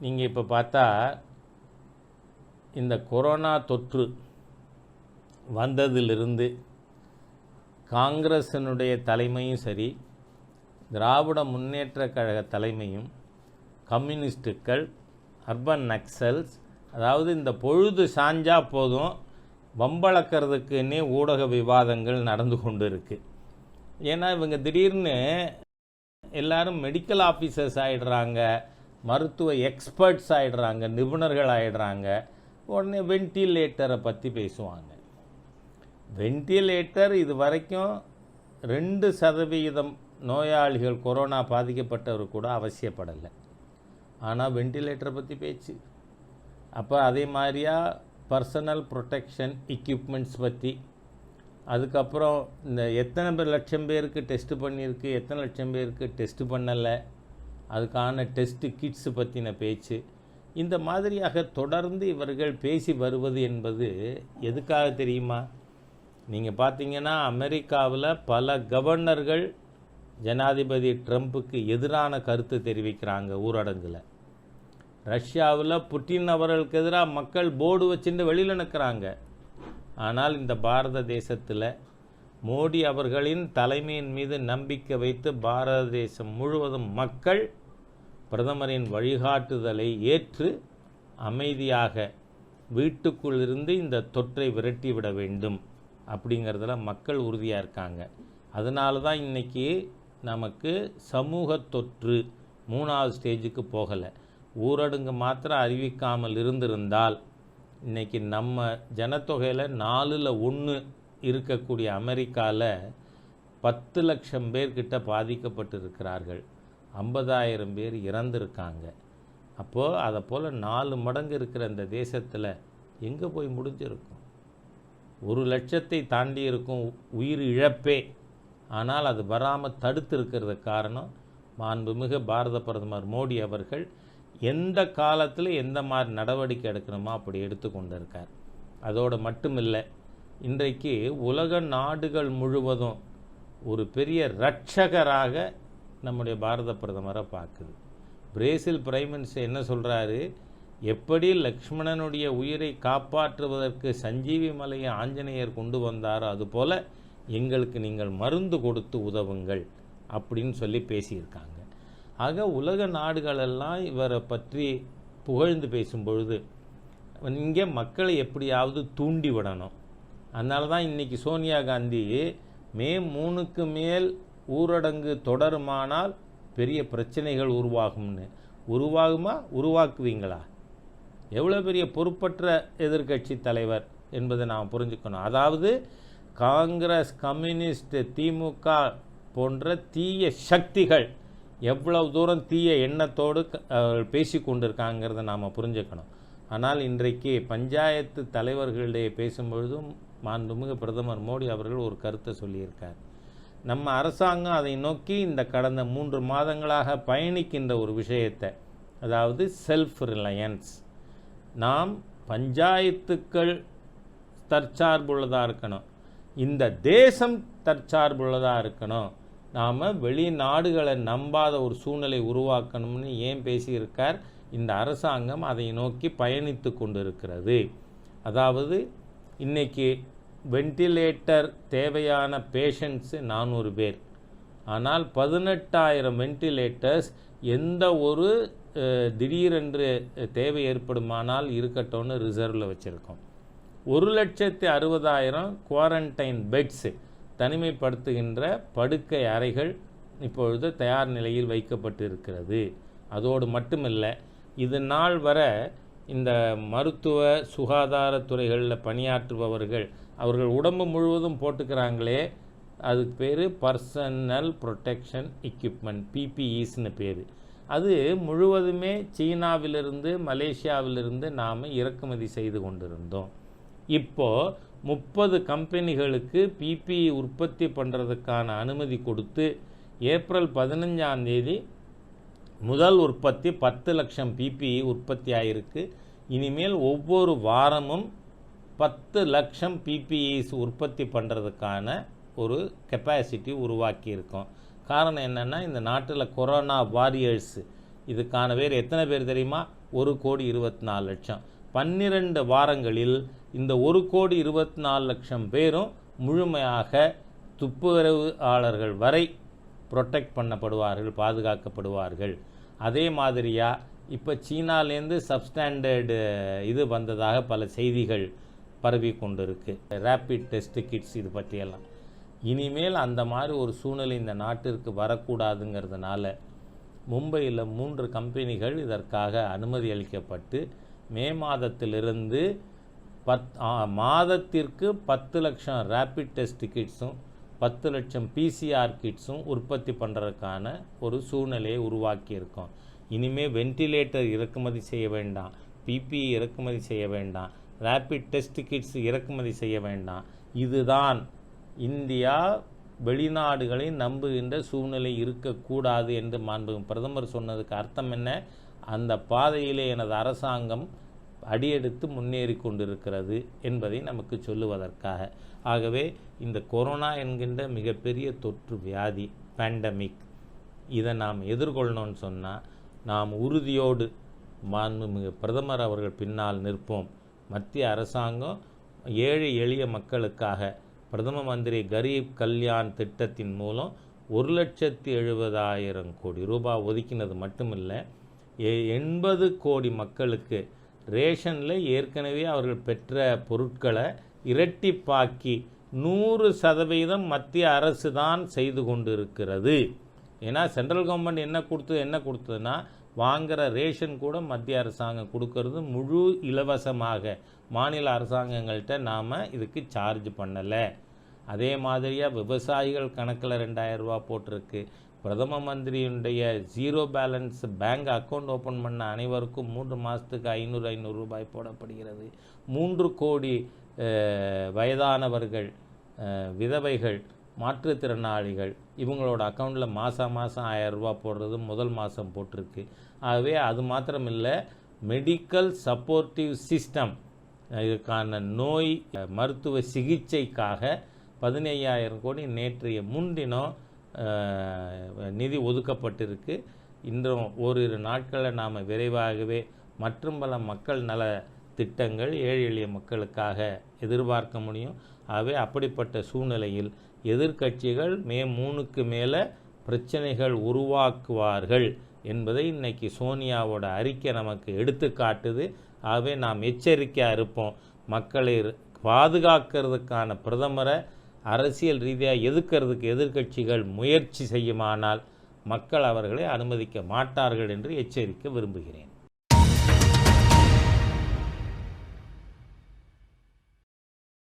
நீங்கள் இப்போ பார்த்தா இந்த கொரோனா தொற்று வந்ததிலிருந்து காங்கிரஸினுடைய தலைமையும் சரி, திராவிட முன்னேற்ற கழக தலைமையும், கம்யூனிஸ்டுகள், அர்பன் நக்சல்ஸ், அதாவது இந்த பொழுது சாஞ்சா போதும் வம்பளக்கிறதுக்குன்னே ஊடக விவாதங்கள் நடந்து கொண்டு இருக்குது. ஏன்னா இவங்க திடீர்னு எல்லாரும் மெடிக்கல் ஆஃபீஸர்ஸ் ஆகிடுறாங்க, மருத்துவ எக்ஸ்பர்ட்ஸ் ஆகிடுறாங்க, நிபுணர்கள் ஆகிடுறாங்க. உடனே வென்டிலேட்டரை பற்றி பேசுவாங்க. வென்டிலேட்டர் இது வரைக்கும் 2% நோயாளிகள் கொரோனா பாதிக்கப்பட்டவர் கூட அவசியப்படலை. ஆனால் வென்டிலேட்டரை பற்றி பேச்சு. அப்போ அதே மாதிரியா பர்சனல் ப்ரொடெக்ஷன் எக்யூப்மெண்ட்ஸ் பற்றி, அதுக்கப்புறம் இந்த எத்தனை லட்சம் பேருக்கு டெஸ்ட்டு பண்ணியிருக்கு, எத்தனை லட்சம் பேருக்கு டெஸ்ட்டு பண்ணலை, அதுக்கான டெஸ்ட்டு கிட்ஸு பற்றின பேச்சு. இந்த மாதிரியாக தொடர்ந்து இவர்கள் பேசி வருவது என்பது எதுக்காக தெரியுமா? நீங்கள் பார்த்தீங்கன்னா அமெரிக்காவில் பல கவர்னர்கள் ஜனாதிபதி ட்ரம்ப்புக்கு எதிரான கருத்து தெரிவிக்கிறாங்க ஊரடங்கில். ரஷ்யாவில் புட்டின் அவர்களுக்கு எதிராக மக்கள் போர்டு வச்சுட்டு வெளியில் நிற்கிறாங்க. ஆனால் இந்த பாரத தேசத்தில் மோடி அவர்களின் தலைமையின் மீது நம்பிக்கை வைத்து பாரத தேசம் முழுவதும் மக்கள் பிரதமரின் வழிகாட்டுதலை ஏற்று அமைதியாக வீட்டுக்குள் இருந்து இந்த தொற்றை விரட்டிவிட வேண்டும் அப்படிங்கிறதுல மக்கள் உறுதியாக இருக்காங்க. அதனால தான் இன்றைக்கி நமக்கு சமூக தொற்று 3வது ஸ்டேஜுக்கு போகலை. ஊரடங்கு மாத்திரம் அறிவிக்காமல் இருந்திருந்தால் இன்றைக்கி நம்ம ஜனத்தொகையில் 4/1 இருக்கக்கூடிய அமெரிக்காவில் 10 லட்சம் பேர்கிட்ட பாதிக்கப்பட்டு இருக்கிறார்கள், 50,000 பேர் இறந்துருக்காங்க. அப்போது அதை போல் 4 மடங்கு இருக்கிற இந்த தேசத்தில் எங்கே போய் முடிஞ்சிருக்கும்? 1 லட்சத்தை தாண்டி இருக்கும் உயிர் இழப்பே. ஆனால் அது வராமல் தடுத்து இருக்கிறது காரணம் மாண்புமிகு பாரத பிரதமர் மோடி அவர்கள் எந்த காலத்தில் எந்த மாதிரி நடவடிக்கை எடுக்கணுமோ அப்படி எடுத்துக்கொண்டு இருக்கார். அதோடு மட்டுமில்லை, இன்றைக்கு உலக நாடுகள் முழுவதும் ஒரு பெரிய இரட்சகராக நம்முடைய பாரத பிரதமரை பார்க்குது. பிரேசில் பிரைம் மினிஸ்டர் என்ன சொல்கிறாரு? எப்படி லக்ஷ்மணனுடைய உயிரை காப்பாற்றுவதற்கு சஞ்சீவி மலையை ஆஞ்சநேயர் கொண்டு வந்தாரோ அதுபோல் எங்களுக்கு நீங்கள் மருந்து கொடுத்து உதவுங்கள் அப்படின்னு சொல்லி பேசியிருக்காங்க. ஆக உலக நாடுகளெல்லாம் இவரை பற்றி புகழ்ந்து பேசும்பொழுது இங்கே மக்களை எப்படியாவது தூண்டி விடணும். அதனால தான் இன்றைக்கி சோனியா காந்தி மே 3க்கு மேல் ஊரடங்கு தொடருமானால் பெரிய பிரச்சனைகள் உருவாகும்னு. உருவாகுமா? உருவாக்குவீங்களா? எவ்வளோ பெரிய பொறுப்பற்ற எதிர்க்கட்சி தலைவர் என்பதை நாம் புரிஞ்சுக்கணும். அதாவது காங்கிரஸ், கம்யூனிஸ்ட், திமுக போன்ற தீய சக்திகள் எவ்வளவு தூரம் தீய எண்ணத்தோடு பேசி கொண்டிருக்காங்கிறத நாம் புரிஞ்சுக்கணும். ஆனால் இன்றைக்கு பஞ்சாயத்து தலைவர்களிடையே பேசும்பொழுதும் மாண்புமிகு பிரதமர் மோடி அவர்கள் ஒரு கருத்தை சொல்லியிருக்கார். நம்ம அரசாங்கம் அதை நோக்கி இந்த கடந்த 3 மாதங்களாக பயணிக்கின்ற ஒரு விஷயத்தை, அதாவது செல்ஃப் ரிலையன்ஸ். நாம் பஞ்சாயத்துக்கள் தற்சார்புள்ளதாக இருக்கணும், இந்த தேசம் தற்சார்புள்ளதாக இருக்கணும், நாம் வெளிநாடுகளை நம்பாத ஒரு சூழ்நிலை உருவாக்கணும்னு ஏன் பேசியிருக்கார்? இந்த அரசாங்கம் அதை நோக்கி பயணித்து கொண்டிருக்கிறது. அதாவது இன்றைக்கி வென்டிலேட்டர் தேவையான பேஷண்ட்ஸு 400 பேர். ஆனால் 18,000 வென்டிலேட்டர்ஸ் எந்த ஒரு திடீரென்று தேவை ஏற்படுமானால் இருக்கட்டும்னு ரிசர்வில் வச்சுருக்கோம். 1,60,000 குவாரண்டைன் பெட்ஸு, தனிமைப்படுத்துகின்ற படுக்கை அறைகள் இப்பொழுது தயார் நிலையில் வைக்கப்பட்டு இருக்கிறது. அதோடு மட்டுமில்லை, இது நாள் வர இந்த மருத்துவ சுகாதாரத்துறைகளில் பணியாற்றுபவர்கள் அவர்கள் உடம்பு முழுவதும் போட்டுக்கிறாங்களே, அதுக்கு பேர் பர்சனல் ப்ரொடெக்ஷன் எக்யூப்மெண்ட், பிபிஇஸ்னு பேர். அது முழுவதுமே சீனாவிலிருந்து மலேசியாவிலிருந்து நாம் இறக்குமதி செய்து கொண்டிருந்தோம். இப்போது 30 கம்பெனிகளுக்கு பிபிஇ உற்பத்தி பண்ணுறதுக்கான அனுமதி கொடுத்து ஏப்ரல் 15ஆம் தேதி முதல் உற்பத்தி 10 லட்சம் பிபிஇ உற்பத்தி ஆகிருக்கு. இனிமேல் ஒவ்வொரு வாரமும் 10 லட்சம் பிபிஇஸ் உற்பத்தி பண்ணுறதுக்கான ஒரு கெப்பாசிட்டி உருவாக்கியிருக்கோம். காரணம் என்னென்னா, இந்த நாட்டில் கொரோனா வாரியர்ஸ், இதுக்கான பேர் எத்தனை பேர் தெரியுமா? 1,24,00,000. 12 வாரங்களில் இந்த 1,24,00,000 பேரும் முழுமையாக துப்புரவாளர்கள் வரை ப்ரொடெக்ட் பண்ணப்படுவார்கள், பாதுகாக்கப்படுவார்கள். அதே மாதிரியாக இப்போ சீனாலேருந்து சப்ஸ்டாண்டர்டு இது வந்ததாக பல செய்திகள் பரவி கொண்டிருக்கு, ரேப்பிட் டெஸ்ட் கிட்ஸ். இது பற்றியெல்லாம் இனிமேல் அந்த மாதிரி ஒரு சூழ்நிலை இந்த நாட்டிற்கு வரக்கூடாதுங்கிறதுனால மும்பையில் 3 கம்பெனிகள் இதற்காக அனுமதி அளிக்கப்பட்டு மே மாதத்திலிருந்து மாதத்திற்கு 10 லட்சம் ரேப்பிட் டெஸ்ட் கிட்ஸும் 10 லட்சம் பிசிஆர் கிட்ஸும் உற்பத்தி பண்ணுறதுக்கான ஒரு சூழ்நிலையை உருவாக்கியிருக்கோம். இனிமேல் வென்டிலேட்டர் இறக்குமதி செய்ய வேண்டாம், பிபிஇ இறக்குமதி செய்ய வேண்டாம், ரேப்பிட் டெஸ்ட் கிட்ஸ் இறக்குமதி செய்ய வேண்டாம். இதுதான் இந்தியா வெளிநாடுகளை நம்புகின்ற சூழ்நிலை இருக்கக்கூடாது என்று மாண்புமிகு பிரதமர் சொன்னதுக்கு அர்த்தம் என்ன? அந்த பாதையிலே எனது அரசாங்கம் அடியெடுத்து முன்னேறி கொண்டிருக்கிறது என்பதை நமக்கு சொல்லுவதற்காக. ஆகவே இந்த கொரோனா என்கின்ற மிகப்பெரிய தொற்று வியாதி, பேண்டமிக், இதை நாம் எதிர்கொள்ளணும்னு சொன்னால் நாம் உறுதியோடு மாண்புமிகு பிரதமர் அவர்கள் பின்னால் நிற்போம். மத்திய அரசாங்கம் ஏழை எளிய மக்களுக்காக பிரதம மந்திரி கரீப் கல்யாண் திட்டத்தின் மூலம் 1,70,000 கோடி ரூபாய் ஒதுக்கினது மட்டுமில்லை, 80 கோடி மக்களுக்கு ரேஷனில் ஏற்கனவே அவர்கள் பெற்ற பொருட்களை இரட்டிப்பாக்கி 100% மத்திய அரசு தான் செய்து கொண்டிருக்கிறது. ஏன்னா சென்ட்ரல் கவர்மெண்ட் என்ன கொடுத்ததுன்னா வாங்குகிற ரேஷன் கூட மத்திய அரசாங்கம் கொடுக்கறது முழு இலவசமாக. மாநில அரசாங்கங்கள்கிட்ட நாம் இதுக்கு சார்ஜ் பண்ணலை. அதே மாதிரியாக விவசாயிகள் கணக்கில் 2,000 ரூபா போட்டிருக்கு. பிரதம மந்திரியுடைய 0 பேலன்ஸ் பேங்க் அக்கௌண்ட் ஓப்பன் பண்ண அனைவருக்கும் 3 மாதத்துக்கு 500 ரூபாய் போடப்படுகிறது. 3 கோடி வயதானவர்கள், விதவைகள், மாற்றுத்திறனாளிகள் இவங்களோட அக்கௌண்ட்டில் மாதம் 1000 ரூபா போடுறது முதல் மாதம் போட்டிருக்கு. ஆகவே அது மாத்திரமில்லை, மெடிக்கல் சப்போர்ட்டிவ் சிஸ்டம் இதுக்கான நோய் மருத்துவ சிகிச்சைக்காக 15,000 கோடி நேற்றைய முன்தினம் நிதி ஒதுக்கப்பட்டிருக்கு. இன்றும் ஓரிரு நாட்களில் நாம் விரைவாகவே மற்றும் பல மக்கள் நல திட்டங்கள் ஏழை எளிய மக்களுக்காக எதிர்பார்க்க முடியும். ஆகவே அப்படிப்பட்ட சூழ்நிலையில் எதிர்க்கட்சிகள் மே 3க்கு மேலே பிரச்சனைகள் உருவாக்குவார்கள் என்பதை இன்னைக்கு சோனியாவோட அறிக்கை நமக்கு எடுத்து காட்டுது. ஆகவே நாம் எச்சரிக்கையாக இருப்போம். மக்களை பாதுகாக்கிறதுக்கான பிரதமரை அரசியல் ரீதியாக எதிர்க்கிறதுக்கு எதிர்க்கட்சிகள் முயற்சி செய்யுமானால் மக்கள் அவர்களை அனுமதிக்க மாட்டார்கள் என்று எச்சரிக்க விரும்புகிறேன்.